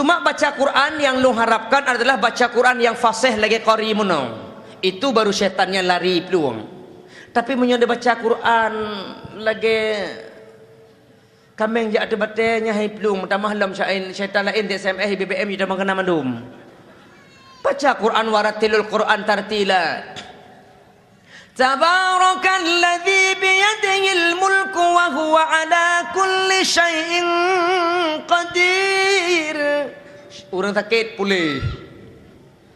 Cuma baca Quran yang lu harapkan adalah baca Quran yang fasih lagi qari munong. Itu baru syaitannya lari peluang. Tapi menyoda baca Quran lagi kameng je ada batenya hai peluang tambah lam syaitan lain di SMS BBM je dah kena mandum. Baca Quran waratilul Quran tartila. Tabarakalladzi biyadihil mulku wa huwa ala kulli syai'in qadir. Orang sakit pulih.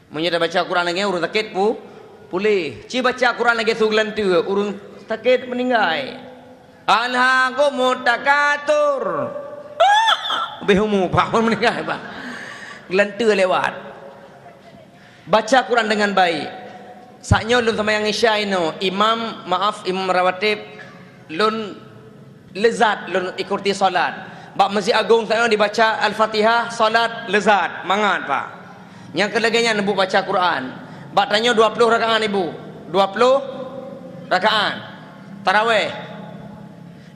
Menyoda baca Quran lagi orang sakit pulih. Ci baca Quran lagi suglan tu orang sakit meninggal. Alhaqum mutakatur. Behumu pak meninggal pak. Gelantu lewat. Baca Quran dengan baik. Saknya lun sama yang isya ino imam rawatib lun lezat lun ikuti solat. Bak Masjid Agung saya dibaca Al-Fatihah solat lezat mangat pak. Yang keleganya ibu baca Quran. Bak tanya 20 rakaat ibu. 20 rakaat. Tarawih.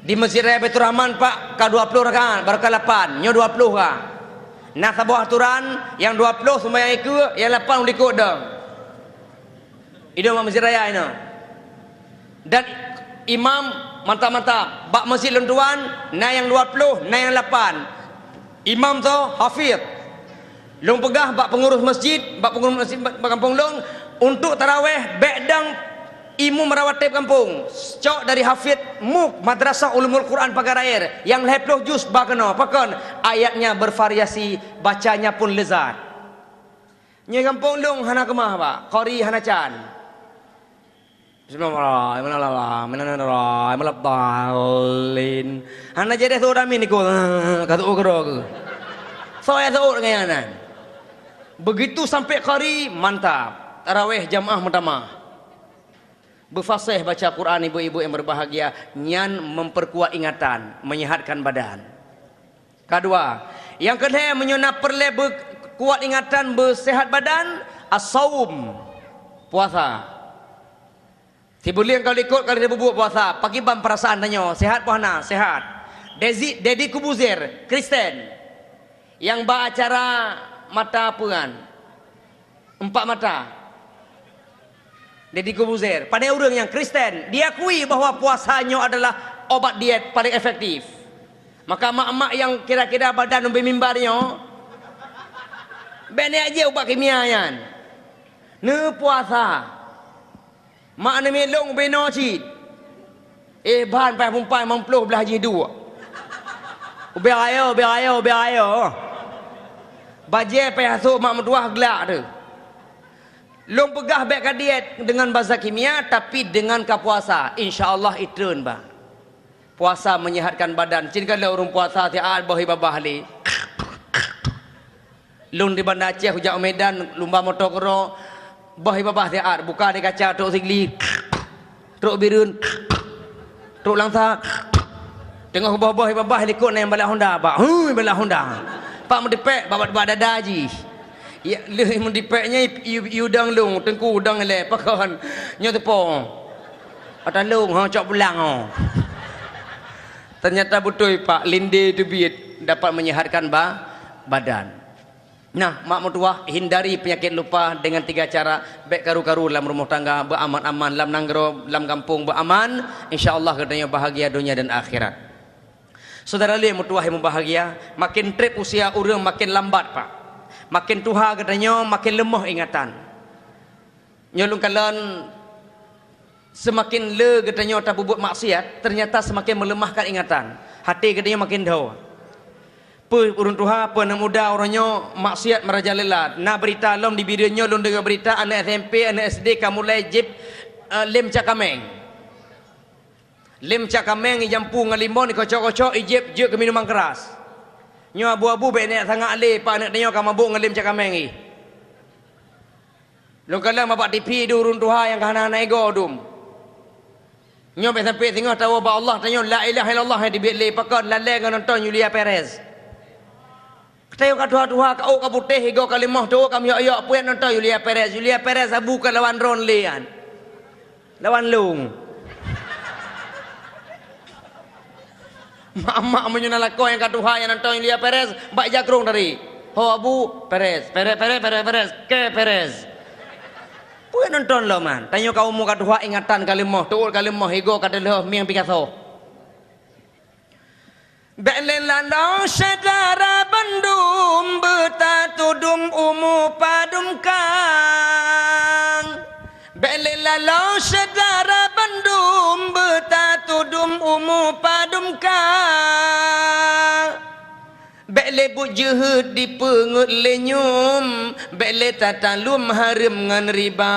Di Masjid Raya Baitur Rahman pak ka 20 rakaat baru ka 8. Nyo 20 ka. Nah sebuah aturan yang 20 sembahyang ikut yang 8 ikut dah. Itu Masjid Raya ini. Dan imam mantap-mantap. Bak masjid lentuan, na yang 20, na yang 8. Imam tu hafid. Long pegah bak pengurus masjid bak kampung long untuk tarawih bedang imam merawatib kampung. Cok dari hafid muk madrasah ulumul Quran pagar air yang 20 juz bak kena. Pakon ayatnya bervariasi, bacanya pun lezat. Nya kampung long hana kemah pak, qari hana can. Bismillahirrahmanirrahim. Hana jadi seorang ini ko kata ukro. Saya tahu dengan begitu sampai qari mantap. Tarawih jamaah pertama. Berfasih baca Quran ibu-ibu yang berbahagia, nyan memperkuat ingatan, menyehatkan badan. Kedua, yang kedua menyona perle kuat ingatan, bersehat badan, as-saum, puasa. Si boleh kalau ikut kalau dia berbuat puasa, pagi bam perasaan tanya, sehat puana, sehat. Dedi Kubuzir, Kristen, yang beracara mata puan, 4 mata. Dedi Kubuzir, pada orang yang Kristen, diakui bahawa puasanya adalah obat diet paling efektif. Maka mak-mak yang kira-kira badan lebih mimbarnya, benek aja ubat kimianya. Ne puasa. Mak ni melong beno cid. Bahan pai pumpai mempluh belah haji dua. Ubi ayo. Baje pai hasuk mak mentuah gelak tu. Long pegah baik ka diet dengan bazar kimia tapi dengan ka puasa. Insya-Allah itreun ba. Puasa menyehatkan badan. Cin kalau orang puasa tiap bahi babah li. Long di Bandar Aceh hujak Medan lumba motor kero. Bahi babah tiap buka di kaca truk sigli. Truk birun. Truk langsa. Tengah bahi babah likut yang balak Honda pak. Balak Honda. Pak mendepek babat dada haji. Ya leh mendipeknya udang long tengku udang le pakon nyo tepong. Ata long ha cok pulang ha. Ternyata betul pak linde debit dapat menyehatkan badan. Nah, mak mertua hindari penyakit lupa dengan 3 cara. Baik karu-karu dalam rumah tangga beraman-aman, dalam nanggro, dalam kampung beraman, insya-Allah katanya bahagia dunia dan akhirat. Saudara lihat mertua yang bahagia, makin trip usia orang makin lambat pak. Makin tua katanya makin lemah ingatan. Nyolong kalian semakin le katanya tak berbuat maksiat, ternyata semakin melemahkan ingatan. Hati katanya makin dah. Urun tuha apa anak muda orangnya maksiat merajalela. Na berita lom di videonya lom dengar berita anak SMP anak SD kamu mulai jip lem cakameng. Lem cakameng jampu ngalimon kocok-kocok ijip je ke minuman keras. Nyo abu-abu be nek sangat ale pak anak dia ka mabuk ngelem cakameng ni. Lo kala bapak TV du urun tuha yang kana anak ego dum. Nyo be sampai tengah tahu ba Allah tanya la ilaha illallah di bele pakon lalle nonton Julia Perez. Tayo ka tuha-tuha ka o ka putih ego kalimah tu kam yo puan nonton Julia Perez. Julia Perez abu ka lawan Ron Lean. Lawan Lung. Mak-mak menyunal ko yang ka tuha yang nonton Julia Perez bak jakrung dari. Ho Abu Perez, ke Perez. Puan nonton lo man. Tanya kau mu kadua ingatan kalimah, tuul kalimah higo kadalah miang Picasso. Belelalau sedara bandum betatudum umu padum kang. Belelalau sedara bandum betatudum umu padum kang. Bele bu jehud dipengut lenyum, bele tatalum harim ngan riba.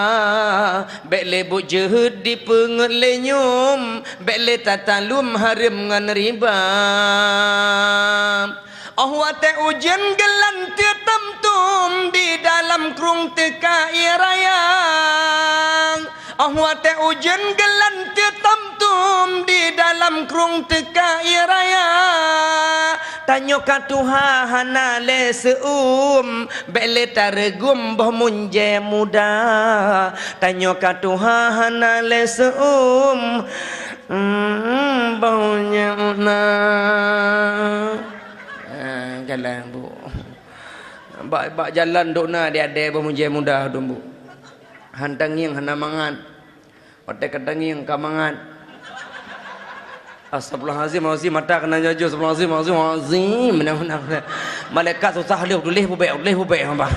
Bele bu jehud dipengut lenyum, bele tatalum harim ngan riba. Ahwate ujian gelan tamtum di dalam krung teka irayang. Ahwate ujian gelan tamtum di dalam krung teka irayang. Tanyo ka Tuhan hana le seum bele taregum boh munje muda. Tanyo ka Tuhan hana le seum baunya una. Jalan bu. Bak jalan dok na dia ada boh munje muda dum bu. Hantanging hana mangan. Ote kadanging ka mangan. Astagfirullahalazim, mata kena jaju. Astagfirullahalazim. Menang. Malaikat susah leh bubai hamba.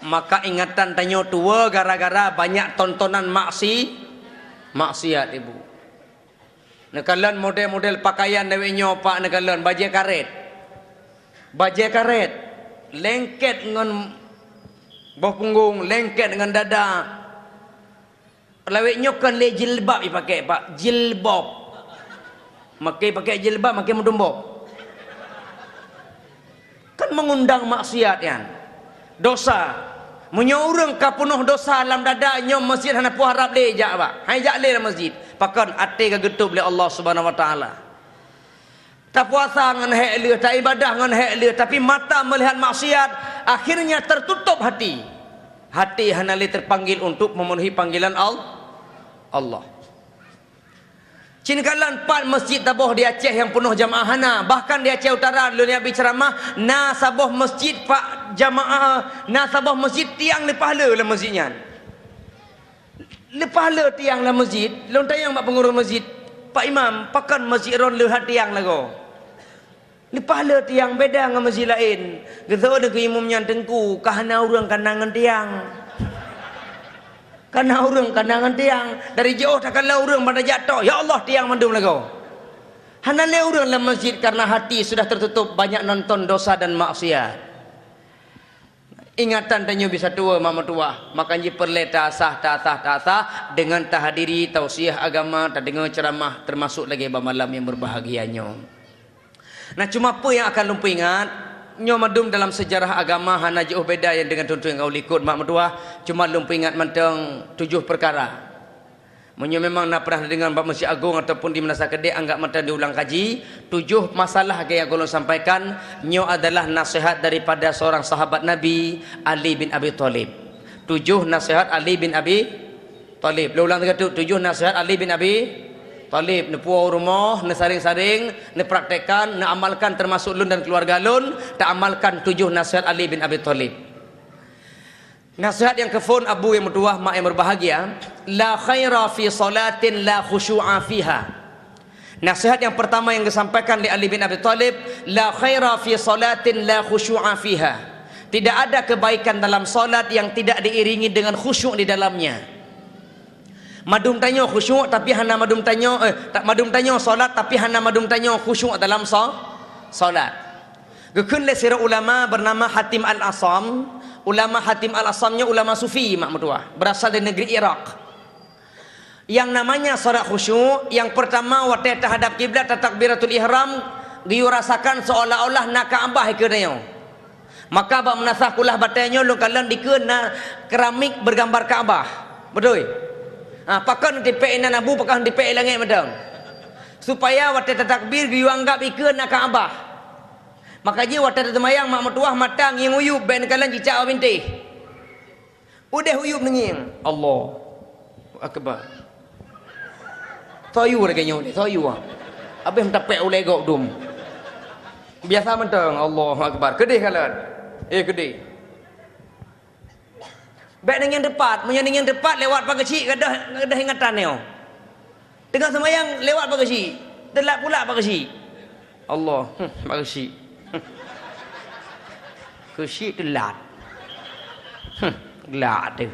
Maka ingatan tanyo tua gara-gara banyak tontonan maksiat ibu. Nekalan model-model pakaian dewe nyopak nekalan baju karet. Lengket dengan bawah punggung, lengket dengan dada. Laweknya kan le jilbab dipakai pak, jilbab. Pakai jilbab, makai mendumbok. Kan mengundang maksiat kan. Dosa. Menyorong ka penuh dosa dalam dadanya masjid hana pu harap le jak pak. Hai jak le dalam masjid. Pakan ate ka getup oleh Allah Subhanahu wa taala. Tak puasa ngan hek le, tak ibadah ngan hek le, tapi mata melihat maksiat, akhirnya tertutup hati. Hati hana le terpanggil untuk memenuhi panggilan Allah. Cinkalan 4 masjid taboh di Aceh yang penuh jamaah hana. Bahkan di Aceh Utara dulu ni berceramah, na saboh masjid pak jamaah, na saboh masjid tiang lepahla lah masjidnya. Lepahla tiang lah masjid, lontayang mak pengurus masjid. Pak Imam, pakan masjid ron lehat tiang lagu. Lepahla tiang beda dengan masjid lain. Gezo de ke imamnya tengku, kahana urang kanangan tiang. Karena orang kandangan tiang dari jauh tak kalau orang pada jatuh, ya Allah tiang mandum lagu. Hana le orang dalam masjid karena hati sudah tertutup banyak nonton dosa dan maksiat. Ingatan tanyo bisa tua mama tua, makanya perle tak sah dengan tahadiri tausiah agama, tak dengar ceramah termasuk lagi malam yang berbahagianya. Nah cuma apa yang akan lupa ingat? Nyo madum dalam sejarah agama hana jauh beda yang dengan tuntun yang kau likut mak mertua, cuma lupa ingat manteng 7 perkara. Menyo memang nak pernah dengar bab Masjid Agung ataupun di Menasa Kedek anggap manteng diulang kaji, 7 masalah yang kau sampaikan nyo adalah nasihat daripada seorang sahabat Nabi Ali bin Abi Thalib. 7 nasihat Ali bin Abi Thalib. Ulang lagi tu 7 nasihat Ali bin Abi Talib, ne puau rumah, ne saring-saring, ne praktekan, ne amalkan termasuk lun dan keluarga lun, tak amalkan 7 nasihat Ali bin Abi Thalib. Nasihat yang kefun abu yang bertuah, mak yang berbahagia, la khaira fi salatin la khusyu'a fiha. Nasihat yang pertama yang disampaikan oleh Ali bin Abi Thalib, la khaira fi salatin la khusyu'a fiha. Tidak ada kebaikan dalam salat yang tidak diiringi dengan khusyuk di dalamnya. Madum tanyo khusyuk tapi hana madum tanyo tak madum tanyo solat tapi hana madum tanyo khusyuk dalam solat. Gekun le sira ulama bernama Hatim Al-Asam. Ulama Hatim Al-Asamnya ulama sufi mak mertua, berasal dari negeri Iraq. Yang namanya solat khusyuk, yang pertama waktu terhadap kiblat takbiratul ihram dirasakan seolah-olah nak Kaabah ke dayo. Maka bab menasah kulah batanya lu kalian dikena keramik bergambar Kaabah. Betul? Pakan tipe ina nabu pakan tipe langit madang. Supaya waktu takbir dianggap ikut nak Kaabah. Maka je waktu temayang mak mertuah matang yang uyup ben kalian cicak binti. Udah uyup nenging. Allah akbar. Toyu lagi nyo, toyu ah. Habis tak pek oleh gok dum. Biasa mentang Allahu akbar. Kedih kalan. Kedih. Baik dengan depat, menyenang depat lewat pagi kecil kadah ingatan ni. Tengah semayang lewat pagi kecil. Telat pula pagi kecil. Allah, pagi kecil. Kecil telat. Gelak tu.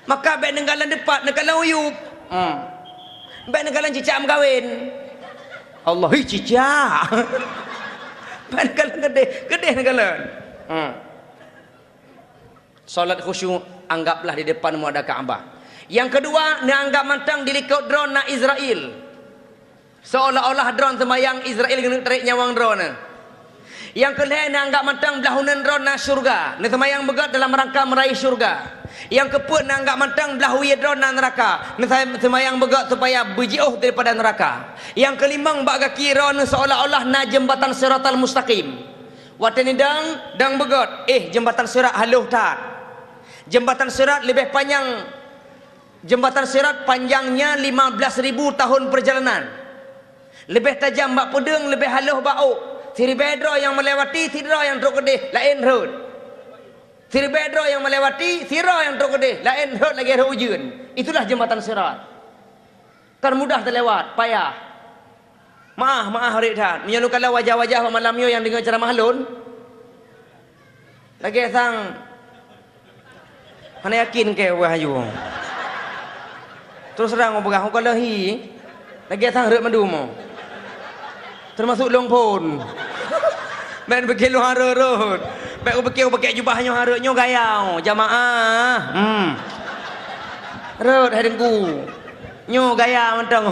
Maka baik nenggalan depat, nenggalan uyup. Baik nenggalan cicak berkahwin. Allah, cicak. Baik nenggalan gedeh nenggalan. Solat khusyuk anggaplah di depan mu ada Kaabah. Yang kedua, nak anggap mantang dilikut drone nak Israel. Seolah-olah drone semayang Israel kena tarik nyawang drone. Yang kedua, nak anggap mantang belahunan drone nak syurga. Nak semayang begat dalam rangka meraih syurga. Yang keempat, nak anggap mantang belahu drone nak neraka. Nak semayang begat supaya berjauh daripada neraka. Yang kelima, bak kaki drone seolah-olah nak jembatan siratal mustaqim. Watani dang begat. Jembatan sirat haluh tak. Jembatan sirat lebih panjang. Jembatan sirat panjangnya 15.000 tahun perjalanan. Lebih tajam bak pedeng, lebih haluh bau. Tiri bedro yang melewati, tiro yang truk kedih, lain road. Tiri bedro yang melewati, tiro yang truk kedih, lain road lagi ada ujun. Itulah jembatan sirat. Kan mudah terlewat, payah. Maaf hari dah. Menyalukanlah wajah-wajah malam yo yang dengar ceramah halun. Lagi sang. Mana yakin ke wahyu? Terus terang berah kau lahi. Lagi sang rek madu mo. Termasuk long pun. Ben bekil lu harut. Baik aku pakai jubahnya harutnya gayau jamaah. Rut hadengku. Nyo gaya mentang.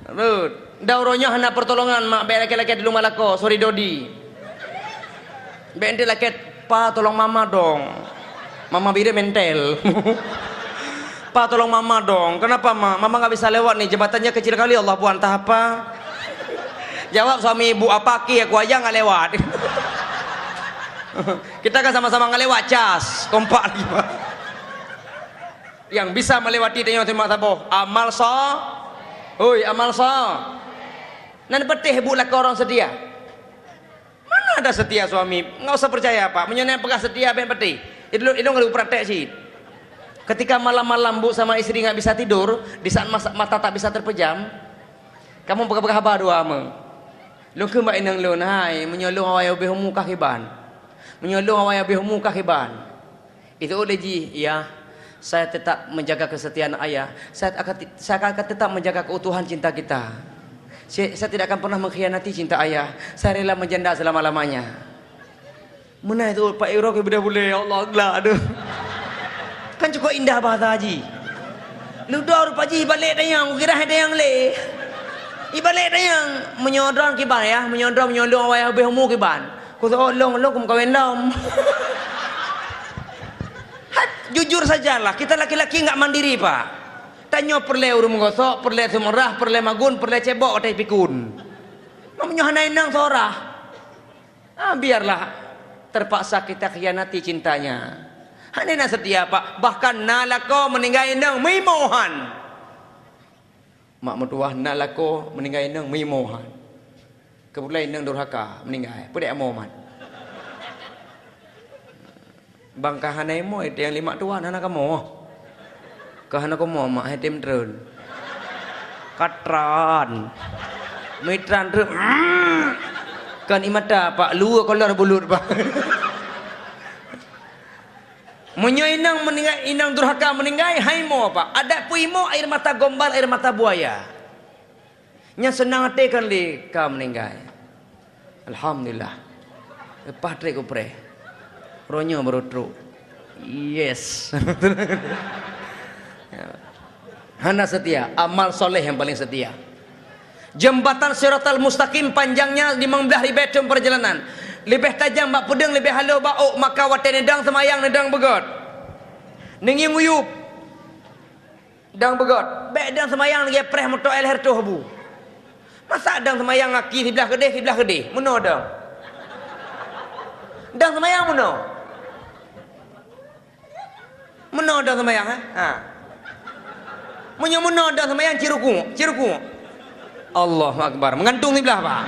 Rut. Dauronya hendak pertolongan mak baik laki-laki di rumah lako, sorry Dodi. Baik ente laki pa tolong mama dong. Mama bira mental. Pa tolong mama dong. Kenapa mama enggak bisa lewat nih, jembatannya kecil kali, Allah buat entah apa. Jawab suami ibu, apa ki aku aja enggak lewat. Kita kan sama-sama enggak lewat cas, kompak lagi. Yang bisa melewati tanya terima taboh. Amal sa. Oi, amal sa. Nan petih bu lah orang setia. Mana ada setia suami? Enggak usah percaya Pak. Menyenang pegah setia ben petih. Itu enggak praktek sih. Ketika malam-malam bu sama istri nggak bisa tidur, di saat mata tak bisa terpejam, kamu pegah-pegah dua ama. Lu ke mbak inang lu hai menyolong awak yang behumu kahiban. Menyolong awak yang behumu kahiban. Itu oleh ji, ya. Saya tetap menjaga kesetiaan ayah. Saya akan tetap menjaga keutuhan cinta kita. Saya tidak akan pernah mengkhianati cinta ayah. Saya rela menjanda selama-lamanya. Mana itu Pak Iro ke boleh ya Allah gelak aduh. Kan cukup indah bahasa haji. Lu dor Pak Haji balik dayang, kira ada yang le. Ibalik dayang menyodron kiban ya, menyolong awak habis umur kiban. Ku long kum kawin lom. Jujur sajalah, kita laki-laki enggak mandiri, Pak. Tanya perle urung gosok, perle semerah, perle magun, perle cebok otai pikun. Mamanya hanai nang sorah. Biarlah terpaksa kita khianati cintanya. Hanai nak setia, Pak. Bahkan nalako meninggal nang mimohan. Mak mertua nalako meninggal nang mimohan. Kebetulan nang durhaka meninggal. Pedek amoman. Bangkah hanai mo itu yang 5 tuan anak kamu. Kahana kamu mak hatim drone. Katran. Mitran drone. Kan imata Pak lu kolor bulut Pak. Menyoinang meninggal inang durhaka meninggal haimo Pak. Ada puimo air mata gombal air mata buaya. Nya senang hati kan li ka meninggal. Alhamdulillah. Lepas trek upre. Ronyo berutru. Yes. Hana setia, amal soleh yang paling setia. Jembatan Siratal Mustaqim panjangnya 15.000 perjalanan. Lebih tajam bak pedeng, lebih halau bak maka wate nedang semayang nedang begot. Nengi nguyup. Dang begot. Bek dang semayang lagi preh motor air hertuh bu. Masa dang semayang aki sebelah kedih. Meno dang. Dang semayang meno. Meno dang semayang ha. Meno dang semayang ciruku. Allahu Akbar. Mengantung di belah Pak.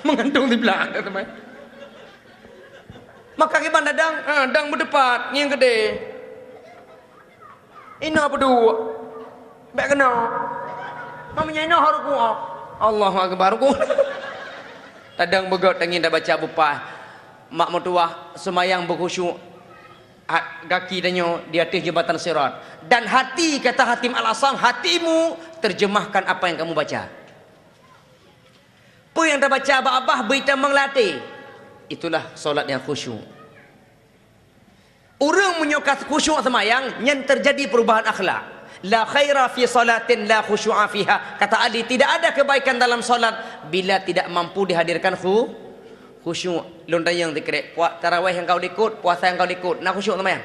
Mengantung di belah teman. Maka gimana dang berdepat yang gede. Ina berdua. Baik kena. Mamanya ina harus kuat. Allahu Akbar ku. Tadang begot tangin dah baca bupah. Mak mertua semayang berkhusyuk. Kaki danyo di atas jembatan Sirat. Dan hati, kata Hatim Al-Asam, hatimu terjemahkan apa yang kamu baca. Apa yang dah baca abah-abah berita menglatih. Itulah solat yang khusyuk. Orang menyukai khusyuk semayang, yang terjadi perubahan akhlak. La khaira fi salatin la khusyu'a fiha. Kata Ali, tidak ada kebaikan dalam solat bila tidak mampu dihadirkan khusyuk. Lun tayang dikrek puak tarawih yang kau ikut, puasa yang kau ikut, nak khusyuk semayang.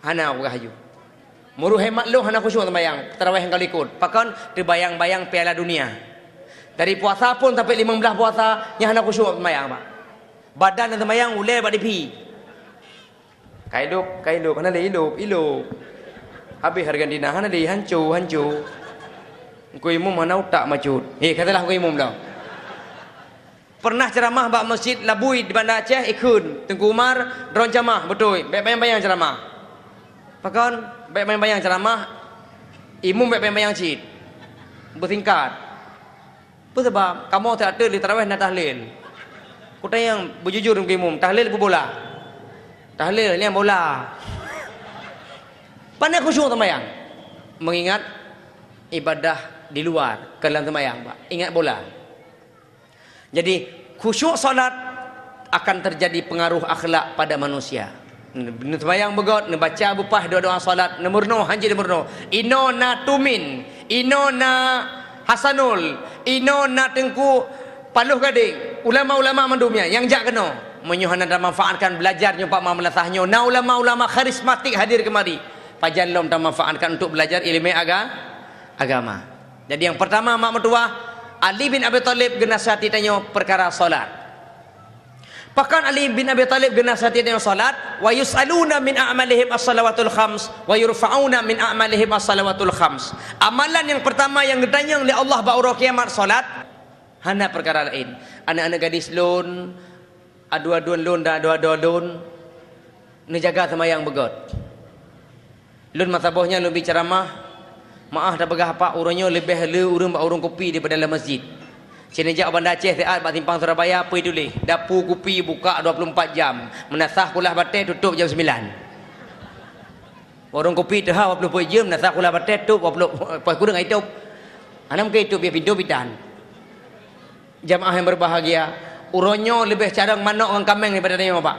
Hana aku haju. Muruh hemat lu hana khusyuk semayang, tarawih yang kau ikut. Pakan terbayang-bayang Piala Dunia. Dari puasa pun sampai 15 puasa yang hana khusyuk semayang, Pak. Badan yang semayang ulai bak dipi. Kaidup, hana le hidup. Habis harga dina hana le hancur. Ku imam hana utak macut. Katalah ku imam dah. Pernah ceramah bak masjid Labui di Bandar Aceh ikut Tengku Umar dron ceramah betul baik bayang-bayang ceramah pakon baik bayang-bayang ceramah imam baik bayang-bayang cid bertingkat apa sebab kamu tak ada di tarawih nak tahlil ku tanya berjujur dengan imam tahlil apa bola tahlil ni yang bola pandai khusyuk sembahyang mengingat ibadah di luar ke dalam sembahyang Pak ingat bola. Jadi khusyuk solat akan terjadi pengaruh akhlak pada manusia. Sembahyang begot, baca bupah doa-doa solat, nemurno hanji nemurno. Ino na tumin, ino na hasanul, ino na tengku paluh gading. Ulama-ulama mandumnya yang jak kena menyuhana dan manfaatkan belajar nyumpak mamelasahnya. Na ulama-ulama karismatik hadir kemari. Pajan lom dan manfaatkan untuk belajar ilmu agama. Jadi yang pertama mak mertua Ali bin Abi Talib genasihati tanya perkara solat. Bahkan Ali bin Abi Talib genasihati tanya solat, wa yus'aluna min a'malihim as-salawatul khams wa yurfa'una min a'malihim as-salawatul khams. Amalan yang pertama yang ditanya oleh Allah ba'ura kiamat solat, hana perkara lain. Anak-anak gadis lun, adu-aduan lun dan adu-aduan lun, ni jaga semayang begot. Lun masabohnya lun bicara maaf dah begah apa urangnya lebih urang bak urang kopi daripada dalam masjid. Cina jak Bandar Aceh taat bak simpang Surabaya apa dulu. Dapur kopi buka 24 jam. Menasah kulah batai tutup jam 9. Warung kopi tu 24 jam menasah kulah batai tutup 20 pas kurang itu. Anam ke itu biar pintu bidan. Jamaah yang berbahagia, urangnya lebih carang manok dengan kameng daripada tanya Pak.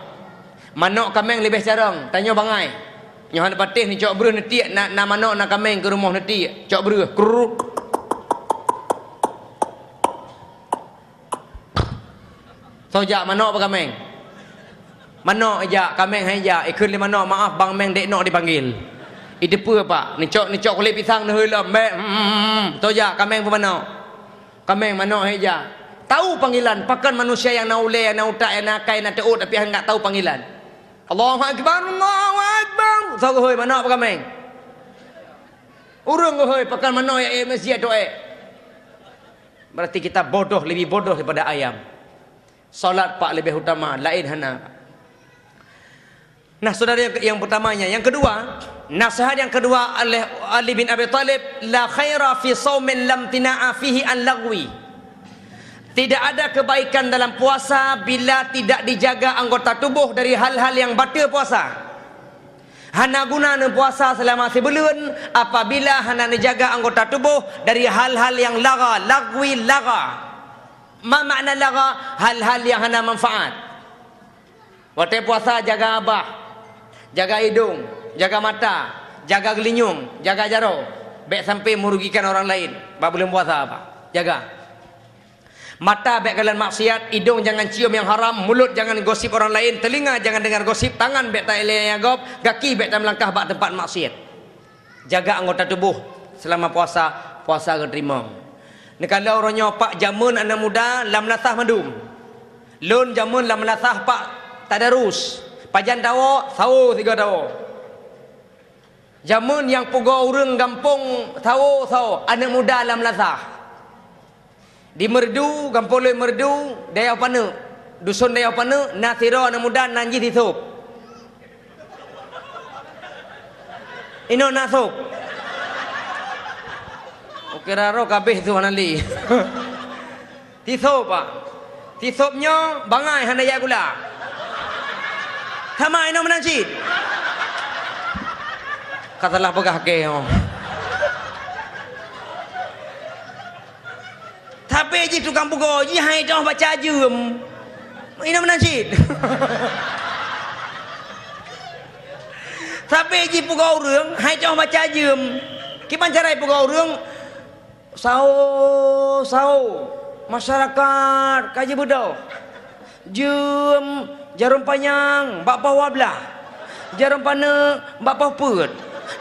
Manok kameng lebih carang, tanya bangai. Nyohan patih ni cok beruh nanti nak manok nak kameng ke rumah nanti cok beruh kruk sojak manok apa kameng manok aja kameng aja ikut le manok maaf bang meng dek nok dipanggil itu apa Pak ni cok kulit pisang ni heulam be sojak kameng apa manok kameng manok aja tahu panggilan pakan manusia yang naule yang nautak yang nakai nak teut tapi enggak tahu panggilan. Allahu Akbar, Allahu Akbar. So hoi mana apa kameng? Urang hoi pakan mana ya masjid doa. Berarti kita bodoh, lebih bodoh daripada ayam. Salat Pak lebih utama, lain hana. Nah, saudara yang pertamanya, yang kedua, nasihat yang kedua oleh Ali bin Abi Talib, la khaira fi shaumin lam tina'a fihi an lagwi. Tidak ada kebaikan dalam puasa bila tidak dijaga anggota tubuh dari hal-hal yang batal puasa. Hana guna ne puasa selama sebulan apabila hana dijaga anggota tubuh dari hal-hal yang lagwi. Ma makna laga? Hal-hal yang hana manfaat. Waktu puasa jaga abah, jaga hidung, jaga mata, jaga gelinyung, jaga jaro. Baik sampai merugikan orang lain. Ba belum puasa apa? Jaga. Mata baik kalian maksiat, hidung jangan cium yang haram, mulut jangan gosip orang lain, telinga jangan dengar gosip, tangan baik tak elok agop, kaki baik tak melangkah bak tempat maksiat. Jaga anggota tubuh selama puasa akan terima. Ni kalau orangnya pak jamun anak muda lam nasah madum. Lun jamun lam nasah pak tadarus. Pajan tawo, sawo 3 tawo. Jamun yang pugo urang gampung tawo, anak muda lam nasah. Di Merdu, Gampoloi Merdu, Dayau Pana. Dusun Dayau Pana, Nathira anak muda nanji dithup. Ino nathup. Kira ro kabeh tu anali. Tithup pak. Tithupnya bangai handaya gula. Tama ino menanjit. Katalah pegah ke. Tapi je tukang pugo, je hai dah baca jum. Ino menanjit. Tapi je pugo urang, hai dah baca jum. Kiman cara pugo urang? Sao masyarakat kaji budau. Jum jarum panjang bak pawa belah. Jarum pana bak puput.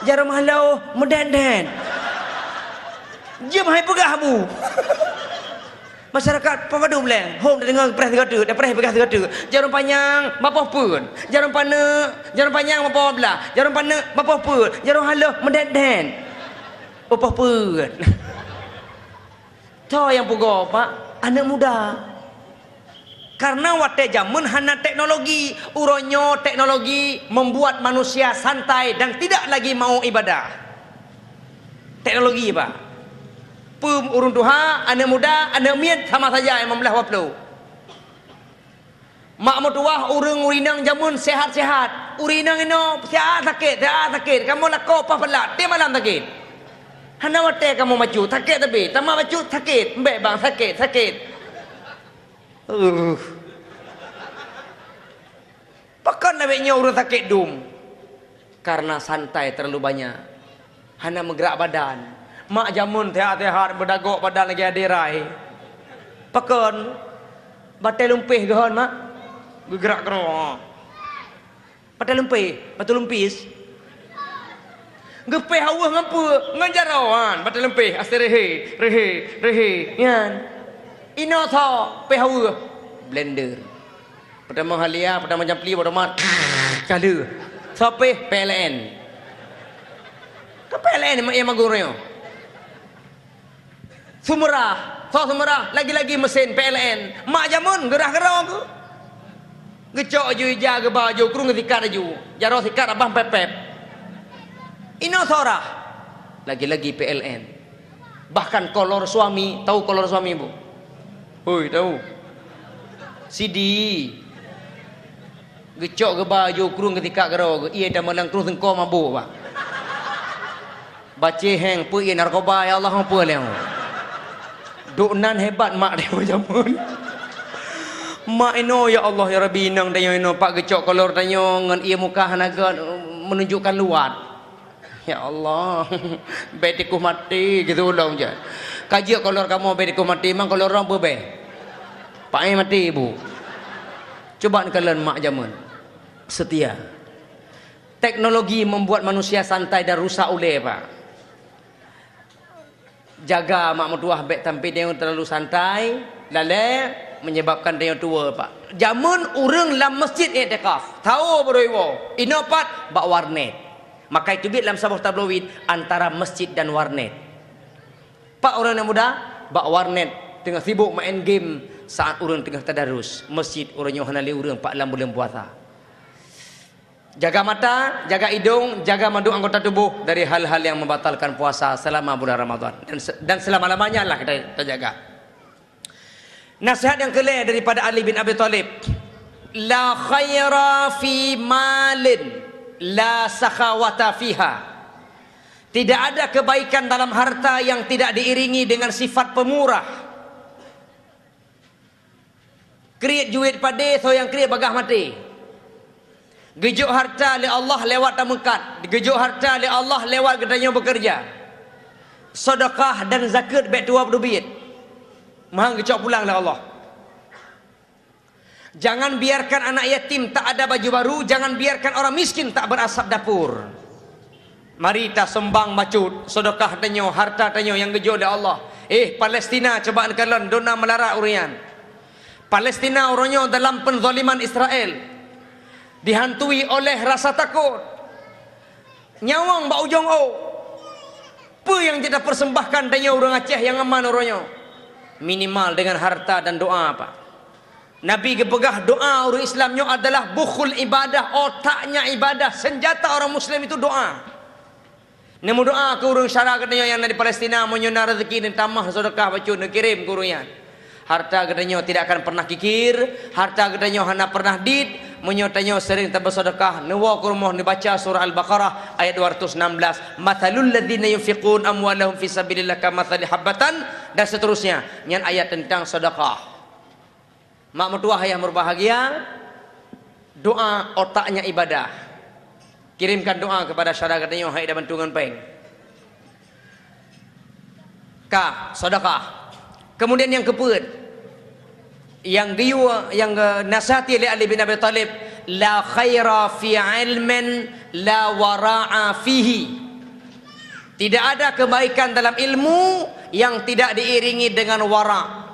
Jarum halau meden-den. Jum hai pegah bu. Masyarakat pavadu beleng. Hom dengar preh tegatu, dah preh pegah tegatu. Jarum panjang bak puput. Jarum pana, jarum panjang bak pawa belah. Jarum pana bak puput. Jarum halau meden-den. Puput. Tahu yang pugo pak, anak muda. Karena waktu zaman hana teknologi, uronyo teknologi membuat manusia santai dan tidak lagi mau ibadah. Teknologi pak. Pum urun tuha, anak muda, anak miat sama saja yang membelah waplu. Mak mutuah urung urinang jamun sehat-sehat. Urinang ino sehat sakit. Kamu lakau apa pelat, dia malam sakit. Hana wate kamu maju sakit tapi tama maju sakit mbek bang sakit pakan nabeknya urut sakit dum karena santai terlalu banyak hana menggerak badan mak jamun tehat berdagok badan lagi adirai pakan batai lumpih gehon mak bergerak gerak batai lumpih batu lumpis gepeh awah ngapa ngajarawan batal lempeh asal rehe yan ino tho peh awah blender pertama halia pertama jampli pertama kala sampai PLN ke PLN mak yang magurnya sumerah lagi-lagi mesin PLN mak jamun gerah-gerah ke gecok ju jaga baju kurung sikat aju jaro sikat abang pepep ino sorah lagi-lagi PLN bahkan kolor suami tahu kolor suami bu hoi tahu CD gecok ke baju kurung ketika gero ia dah melang terus engkau mabuk pak baca heng pu ia narkoba ya Allah apa leh duk nan hebat mak dia jamun mak ino ya Allah ya Rabbi nang dayo ino pak gecok kolor dayo ngan ia muka hanaga menunjukkan luat. Ya Allah, betiku mati gitu ulang je. Kaji kolor kamu betiku mati, mang kolor orang berbe. Pai mati ibu. Coba kalian mak jaman setia. Teknologi membuat manusia santai dan rusak oleh pak. Jaga mak mertua bek tampi dia terlalu santai, lale menyebabkan dia tua pak. Jaman urang dalam masjid i'tikaf. Tahu beriwo. Inopat bak warnet. Maka itu dalam sebuah tabloid antara masjid dan warnet. Pak orang yang muda bak warnet tengah sibuk main game saat orang tengah tadarus. Masjid orang yang hanali orang pak dalam bulan puasa. Jaga mata, jaga hidung, jaga madu anggota tubuh dari hal-hal yang membatalkan puasa selama bulan Ramadan dan selama-lamanya lah kita jaga. Nasihat yang kelima daripada Ali bin Abi Thalib, la khaira fi malin la sakhawata fiha. Tidak ada kebaikan dalam harta yang tidak diiringi dengan sifat pemurah. Kriat duit pada so yang kriat bagah mati. Gejuk harta oleh Allah lewat tamukat. Gejuk harta oleh Allah lewat gedanya bekerja. Sedekah dan zakat baik tua berdubit. Mahang gecok pulang oleh Allah. Jangan biarkan anak yatim tak ada baju baru. Jangan biarkan orang miskin tak berasap dapur. Mari kita sembang macut sedekah tanyo, harta tanyo yang gejo oleh Allah. Palestina cobaan kalian dona melarat urian. Palestina orangnya dalam penzaliman Israel. Dihantui oleh rasa takut. Nyawang ba ujung o. Apa yang kita persembahkan tanyo orang Aceh yang aman orangnya. minimal dengan harta dan doa, Pak. Nabi gepegah doa orang Islamnya adalah bukhul ibadah, otaknya ibadah, senjata orang Muslim itu doa. Nemu doa ke urang syara katanya yang dari Palestina menyuna rezeki dan tamah sedekah baca nak kirim ke urang. Harta katanya tidak akan pernah kikir, harta katanya hana pernah dit, menyotanya sering bersedekah. Nawa ke rumah dibaca surah Al-Baqarah ayat 216. Mathalul ladzina yunfiqun amwalahum fi sabilillah kamathali habatan, dan seterusnya. Yang ayat tentang sedekah. Mak mertua yang berbahagia, doa otaknya ibadah. Kirimkan doa kepada syara katanya hai dah bantungan peng. Ka sedekah. Kemudian yang keempat, yang dia yang nasihati oleh Ali bin Abi Thalib, la khaira fi ilmin la wara'a fihi. Tidak ada kebaikan dalam ilmu yang tidak diiringi dengan wara'.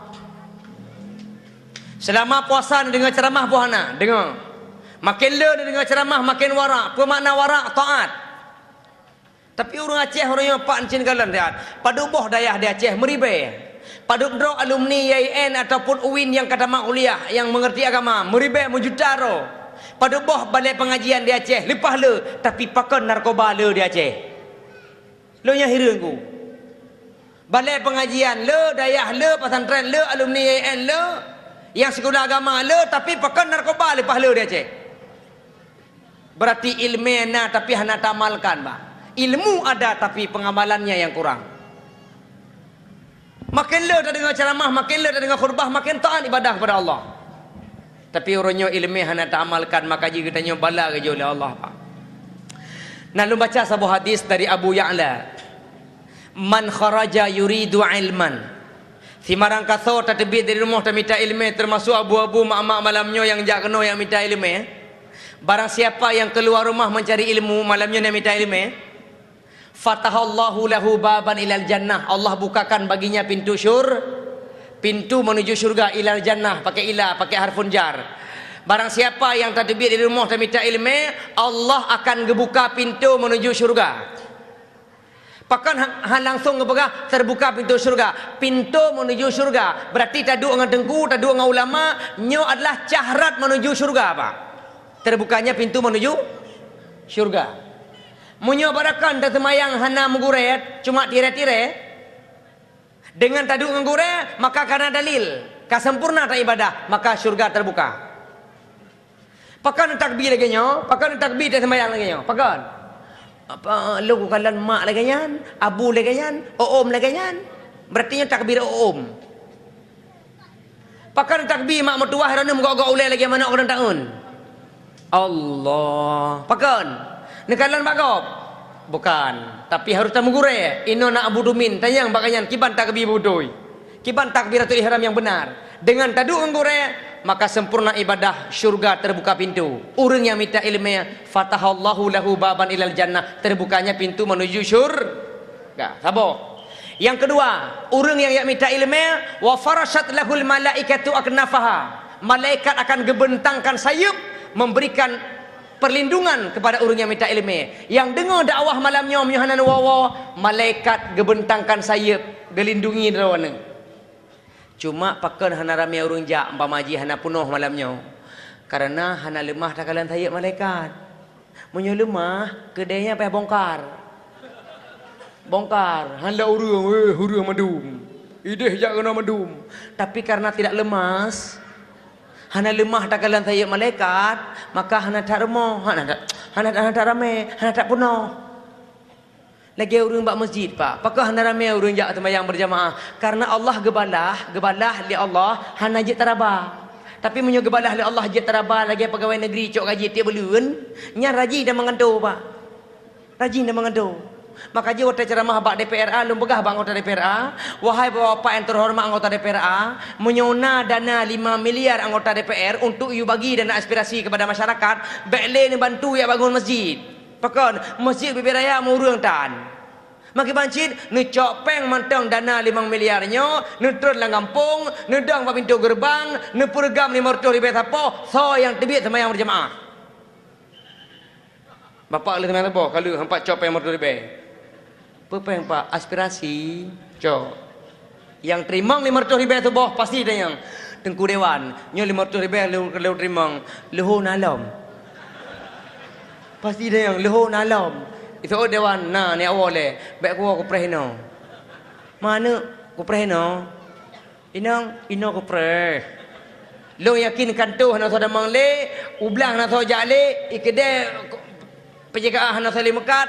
Selama puasa dengar ceramah puhana, dengar. Makin le dengar ceramah makin wara'. Apa makna wara'? Taat. Tapi orang Aceh orang yang pak encin kalan dia. Pada boh dayah di Aceh meribe. Pada drok alumni YN ataupun UIN yang kata mak kuliah yang mengerti agama meribe mujudaro. Pada boh balai pengajian di Aceh lepah le tapi pakai narkoba le di Aceh. Lo nya hirengku. Balai pengajian le, dayah le, pesantren le, alumni YN le, yang sekolah agama le tapi pakai narkoba lepah le di Aceh. Berarti ilmena tapi hana tamalkan, Pak. Ilmu ada tapi pengamalannya yang kurang. Makin le dah dengar ceramah, makin le dah dengar khutbah, makin taat ibadah kepada Allah. Tapi orangnya ilmu hana tak amalkan, maka jika katanya bala kerja oleh Allah, Pak. Nak lu baca sebuah hadis dari Abu Ya'la. Man kharaja yuridu ilman. Simarang kaso tatbid dari rumah tak minta ilmu, termasuk abu-abu mak-mak malamnya yang jak kena yang minta ilmu. Barang siapa yang keluar rumah mencari ilmu malamnya yang minta ilmu, fatahallahu lahu baban ilal jannah, Allah bukakan baginya pintu pintu menuju syurga. Ilal jannah pakai ila, pakai harfun jar. Barang siapa yang tadbir di rumah dan minta ilmu, Allah akan gebuka pintu menuju syurga. Pakan langsung ngebegah terbuka pintu syurga. Pintu menuju syurga berarti tadu dengan dengku, tadu dengan ulama, nyo adalah syarat menuju syurga, Pak. Terbukanya pintu menuju syurga. Menyobarakan tak semayang hana menguret cuma tire-tire dengan taduk menguret, maka karena dalil kesempurna tak ibadah maka syurga terbuka. Pakan takbir lagi nyo, pakan takbir tak semayang lagi nyo, pakan apa lu kalan mak lagi nyan, abu lagi nyan, om lagi nyan, berarti takbir om. Pakan takbir mak mertua herana menggok-gok ulai lagi mana orang tahun. Allah, pakan nekalan bakop? Bukan. Tapi harus tak menggure. Ino nak abudumin. Tanyang bakayan. Kiban takbir budoi. Kiban takbiratul ihram yang benar. Dengan tadu menggure, maka sempurna ibadah, syurga terbuka pintu. Orang yang minta ilmu, fatahallahu lahu baban ilal jannah, terbukanya pintu menuju syurga. Sabar. Yang kedua, orang yang minta ilmu, wa farashat lahul malaikatu aknafaha. Malaikat akan gebentangkan sayup memberikan perlindungan kepada orang yang minta ilmu. Yang dengar dakwah malamnya menyuhanan wawa, malaikat gebentangkan sayap gelindungi darawana. Cuma pakan hana ramai orang jak pamaji hana penuh malamnya. Karena hana lemah tak kalian sayap malaikat. Menyo lemah kedainya payah bongkar. Bongkar, handa urang madum. Ideh jak kena madum. Tapi karena tidak lemas, hana lemah tak kalian sayap malaikat, maka hana tak remah, hana tak ramai, hana tak penuh. Lagi orang bak masjid, Pak. Apakah hana ramai orang jak sembahyang berjamaah? Karena Allah gebalah li Allah, hana je tarabah. Tapi menyo gebalah li Allah je tarabah lagi pegawai negeri cok gaji tiap bulan, nya raji dah mengantuk, Pak. Raji dah mengantuk. Maka je waktu ceramah bak DPRA lumbegah bak anggota DPRA, wahai bapak yang terhormat anggota DPRA, menyona dana 5 miliar anggota DPR untuk you bagi dana aspirasi kepada masyarakat, bekle ni bantu ya bangun masjid. Pakan masjid Bibi Raya mau urang tan. Maki bancit ni cok peng mantang dana 5 miliarnya, ni terus lang kampung, ni dang bak pintu gerbang, ni pergam ni mertua ribe apa, so yang tebit sama yang berjamaah. Bapak le teman apa kalau hampa cok peng mertua ribe. Apa yang Pak? Aspirasi. Cok. Yang terima 500,000 tu boh pasti dah yang Tengku Dewan. Nyo 500,000 kalau terima leho nalam. Pasti dah yang leho nalam. Itu Dewan nah ni awal le. Baik aku prehno. Mana aku prehno? Ino aku preh. Lo yakin kantuh na soda mangle, ublang na so jale, ikede penjagaan na sali mekat,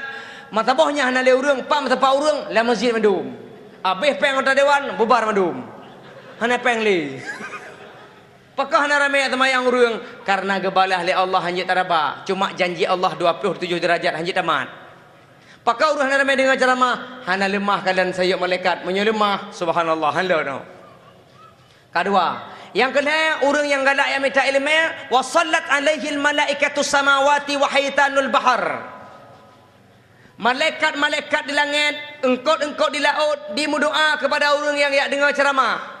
matabohnya na le urang, pam tapa urang, la masjid mandum. Habis peng anggota dewan, bubar mandum. Hana peng li. Pakah na ramai tamayang urang karena gebalah li Allah hanjit taraba. Cuma janji Allah 27 derajat hanjit tamat. Pakah urang na ramai dengan ceramah, hana lemah kalian sayuk malaikat, menyelemah subhanallah halo no. Kedua, yang kedua, orang yang galak yang minta ilmu, wa sallat alaihi malaikatu samawati wa haitanul bahar. Malaikat-malaikat di langit, engkau di laut, dia berdoa kepada orang yang dengar ceramah.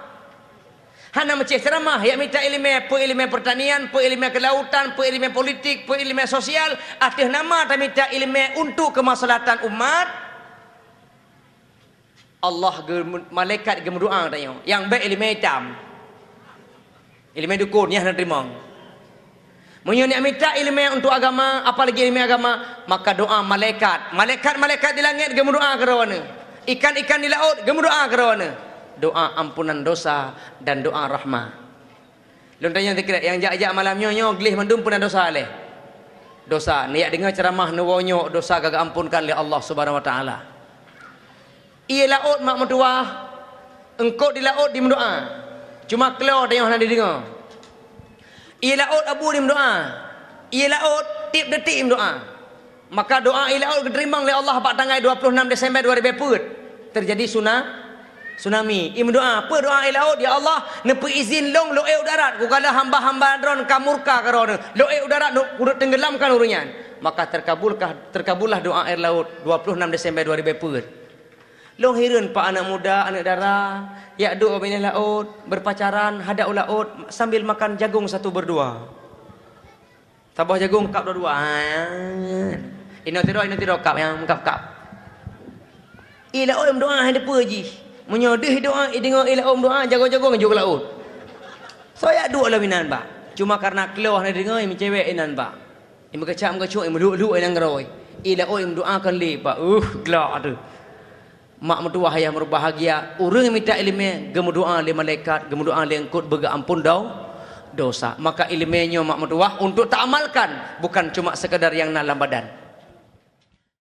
Hana macam ceramah yang minta ilmu, pu ilmu pertanian, pu ilmu kelautan, pu ilmu politik, pu ilmu sosial, atas nama tak minta ilmu untuk kemaslahatan umat. Allah malaikat berdoa tanya, yang baik ilmu hitam. Ilmu dukun yang nak terima. Menyonya minta ilmu untuk agama, apalagi ilmu agama, maka doa malaikat. Malaikat di langit gemu doa ke rawana. Ikan-ikan di laut gemu doa ke rawana. Doa ampunan dosa dan doa rahmah. Lontanya zikir yang jak-jak malam nyo gelih mandum punan dosa leh. Dosa ni dengar ceramah nuwonyo dosa gagak ampunkan oleh Allah Subhanahu wa taala. Ia laut mak mertua, engkau di laut di mendoa. Cuma keluar dia yang nak didengar. Ia laut abu di mendoa. Ia laut tip detik mendoa. Maka doa ia laut diterima oleh Allah pada tanggal 26 Disember 2020. Terjadi tsunami. Ia mendoa. Apa doa ia laut? Ya Allah, nepi izin long loe darat. Ku kala hamba-hamba dron kamurka karona. Loe darat kudu tenggelamkan urunyan. Maka terkabullah doa air laut 26 Desember 2020. Long hirun pak anak muda, anak dara, yak doa bini laut, berpacaran, hadap laut, sambil makan jagung satu berdua. Tabah jagung kap dua-dua. Ino tidur kap yang kap. Ila om doa hendak apa ji? Menyodih doa, dengar ila om doa, jagung-jagung juga laut. Saya dua lah minan pak. Cuma karena keluar nak dengar ini cewek inan pak. Ini berkecam-kecuk, ini meluk-luk yang ngeroi. Ila om doakan li pak. Gelak tu. Mak mertua yang berbahagia, orang yang minta ilmu gemu doa le malaikat, gemu doa le engkau bega ampun dosa. Maka ilmunya mak mertua untuk tak amalkan, bukan cuma sekadar yang dalam badan.